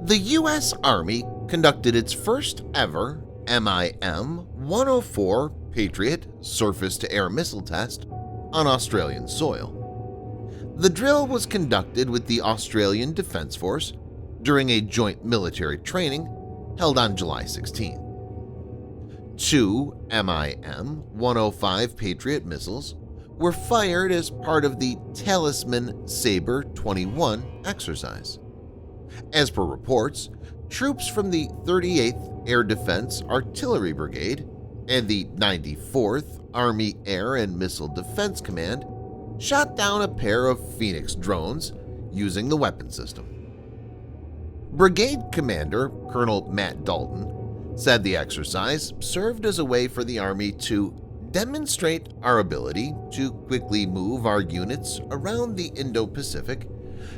The U.S. Army conducted its first ever MIM-104 Patriot surface-to-air missile test on Australian soil. The drill was conducted with the Australian Defence Force during a joint military training held on July 16. Two MIM-105 Patriot missiles were fired as part of the Talisman-Sabre 21 exercise. As per reports, troops from the 38th Air Defense Artillery Brigade and the 94th Army Air and Missile Defense Command shot down a pair of Phoenix drones using the weapon system. Brigade Commander Col Dalton said the exercise served as a way for the Army to demonstrate our ability to quickly move our units around the Indo-Pacific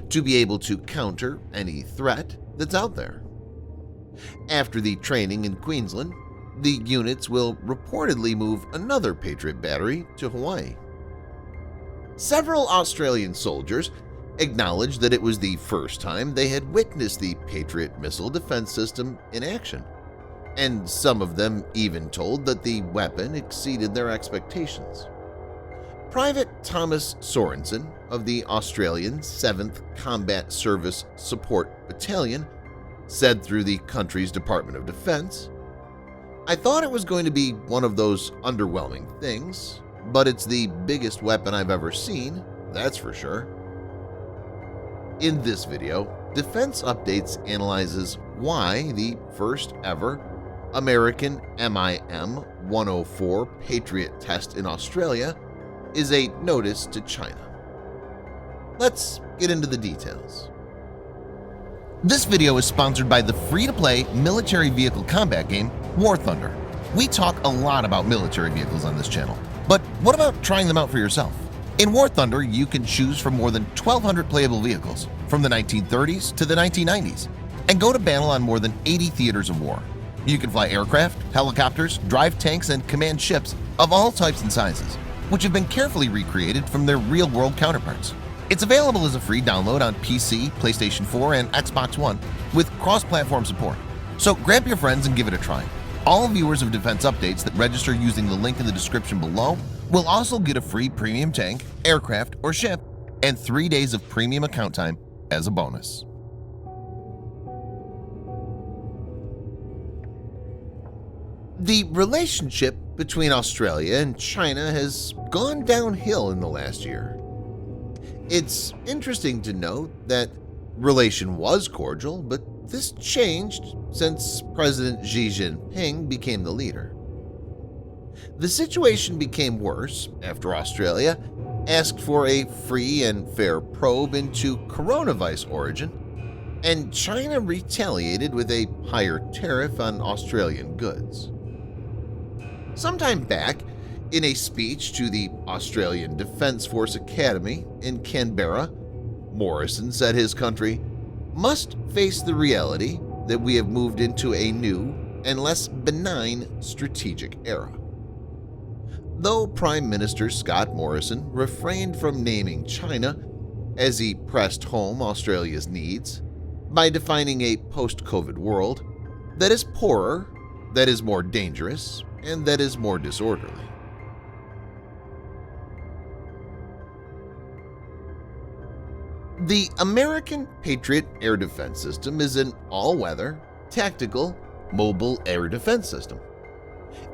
to be able to counter any threat that's out there. After the training in Queensland, the units will reportedly move another Patriot battery to Hawaii. Several Australian soldiers acknowledged that it was the first time they had witnessed the Patriot missile defense system in action, and some of them even told that the weapon exceeded their expectations. Private Thomas Sorensen of the Australian 7th Combat Service Support Battalion said through the country's Department of Defense, "I thought it was going to be one of those underwhelming things, but it's the biggest weapon I've ever seen, that's for sure." In this video, Defense Updates analyzes why the first ever American MIM-104 Patriot test in Australia is a notice to China. Let's get into the details. This video is sponsored by the free-to-play military vehicle combat game War Thunder. We talk a lot about military vehicles on this channel, but what about trying them out for yourself? In War Thunder, you can choose from more than 1,200 playable vehicles from the 1930s to the 1990s and go to battle on more than 80 theaters of war. You can fly aircraft, helicopters, drive tanks, and command ships of all types and sizes, which have been carefully recreated from their real-world counterparts. It's available as a free download on PC, PlayStation 4, and Xbox One with cross-platform support. So grab your friends and give it a try. All viewers of Defense Updates that register using the link in the description below will also get a free premium tank, aircraft, or ship and 3 days of premium account time as a bonus. The relationship between Australia and China has gone downhill in the last year. It's interesting to note that relation was cordial, but this changed since President Xi Jinping became the leader. The situation became worse after Australia asked for a free and fair probe into coronavirus origin, and China retaliated with a higher tariff on Australian goods. Sometime back, in a speech to the Australian Defence Force Academy in Canberra, Morrison said his country must face the reality that we have moved into a new and less benign strategic era. Though Prime Minister Scott Morrison refrained from naming China as he pressed home Australia's needs by defining a post-COVID world that is poorer, that is more dangerous, and that is more disorderly. The American Patriot air defense system is an all-weather, tactical, mobile air defense system.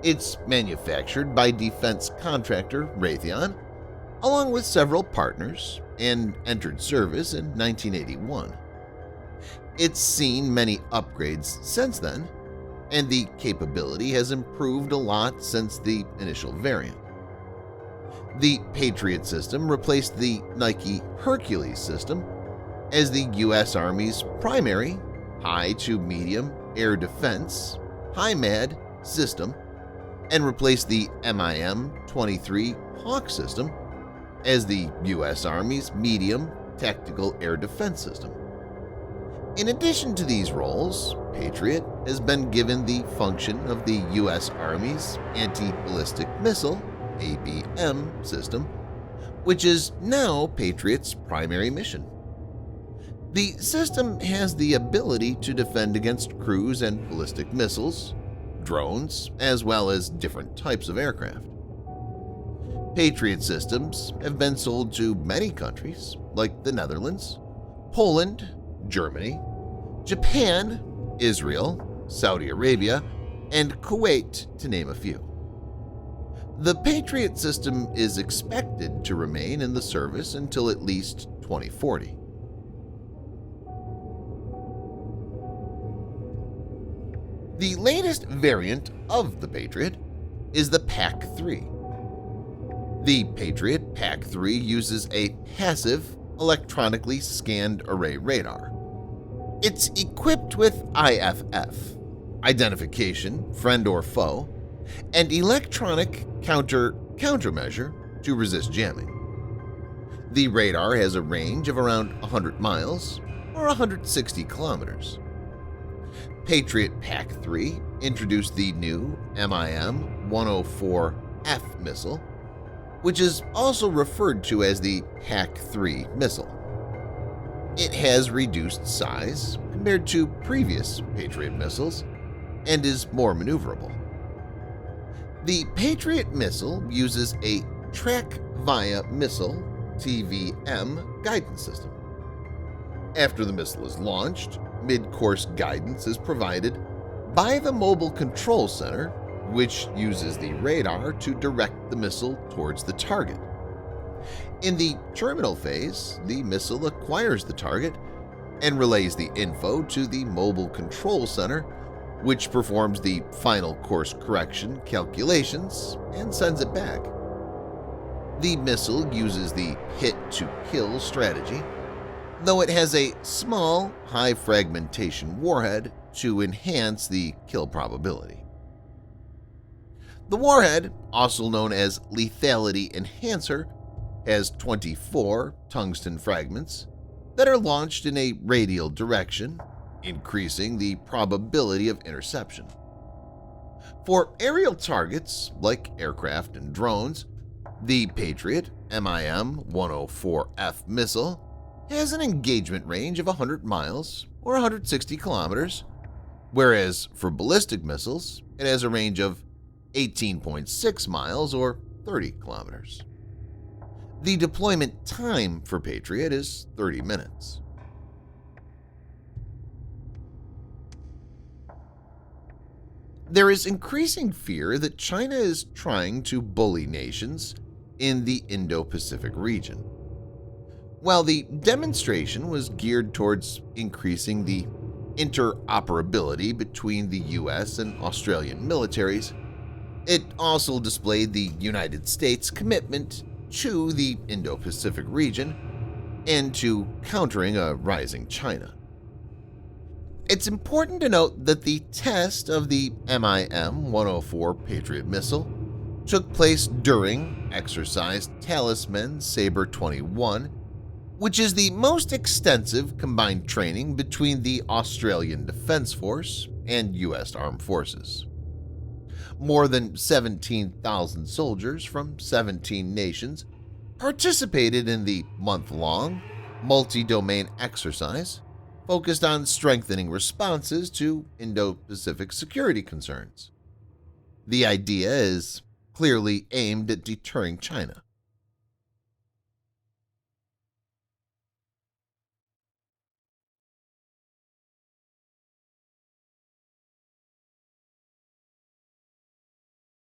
It's manufactured by defense contractor Raytheon, along with several partners, and entered service in 1981. It's seen many upgrades since then, and the capability has improved a lot since the initial variant. The Patriot system replaced the Nike Hercules system as the U.S. Army's primary high to medium air defense HIMAD system and replaced the MIM-23 Hawk system as the U.S. Army's medium tactical air defense system. In addition to these roles, Patriot has been given the function of the U.S. Army's anti-ballistic missile ABM system, which is now Patriot's primary mission. The system has the ability to defend against cruise and ballistic missiles, drones, as well as different types of aircraft. Patriot systems have been sold to many countries like the Netherlands, Poland, Germany, Japan, Israel, Saudi Arabia, and Kuwait, to name a few. The Patriot system is expected to remain in the service until at least 2040. The latest variant of the Patriot is the PAC-3. The Patriot PAC-3 uses a passive, electronically scanned array radar. It's equipped with IFF, identification, friend or foe, and electronic countermeasure to resist jamming. The radar has a range of around 100 miles or 160 kilometers. Patriot PAC-3 introduced the new MIM-104 missile, which is also referred to as the PAC-3 missile. It has reduced size compared to previous Patriot missiles and is more maneuverable. The Patriot missile uses a track-via missile (TVM) guidance system. After the missile is launched, mid-course guidance is provided by the Mobile Control Center, which uses the radar to direct the missile towards the target. In the terminal phase, the missile acquires the target and relays the info to the Mobile Control Center, which performs the final course correction calculations and sends it back. The missile uses the hit-to-kill strategy, though it has a small, high-fragmentation warhead to enhance the kill probability. The warhead, also known as lethality enhancer, has 24 tungsten fragments that are launched in a radial direction, increasing the probability of interception. For aerial targets like aircraft and drones, the Patriot MIM-104 missile has an engagement range of 100 miles or 160 kilometers, whereas for ballistic missiles, it has a range of 18.6 miles or 30 kilometers. The deployment time for Patriot is 30 minutes. There is increasing fear that China is trying to bully nations in the Indo-Pacific region. While the demonstration was geared towards increasing the interoperability between the US and Australian militaries, it also displayed the United States' commitment to the Indo-Pacific region and to countering a rising China. It's important to note that the test of the MIM-104 Patriot missile took place during exercise Talisman-Sabre 21, which is the most extensive combined training between the Australian Defence Force and US Armed Forces. More than 17,000 soldiers from 17 nations participated in the month-long, multi-domain exercise focused on strengthening responses to Indo-Pacific security concerns. The idea is clearly aimed at deterring China.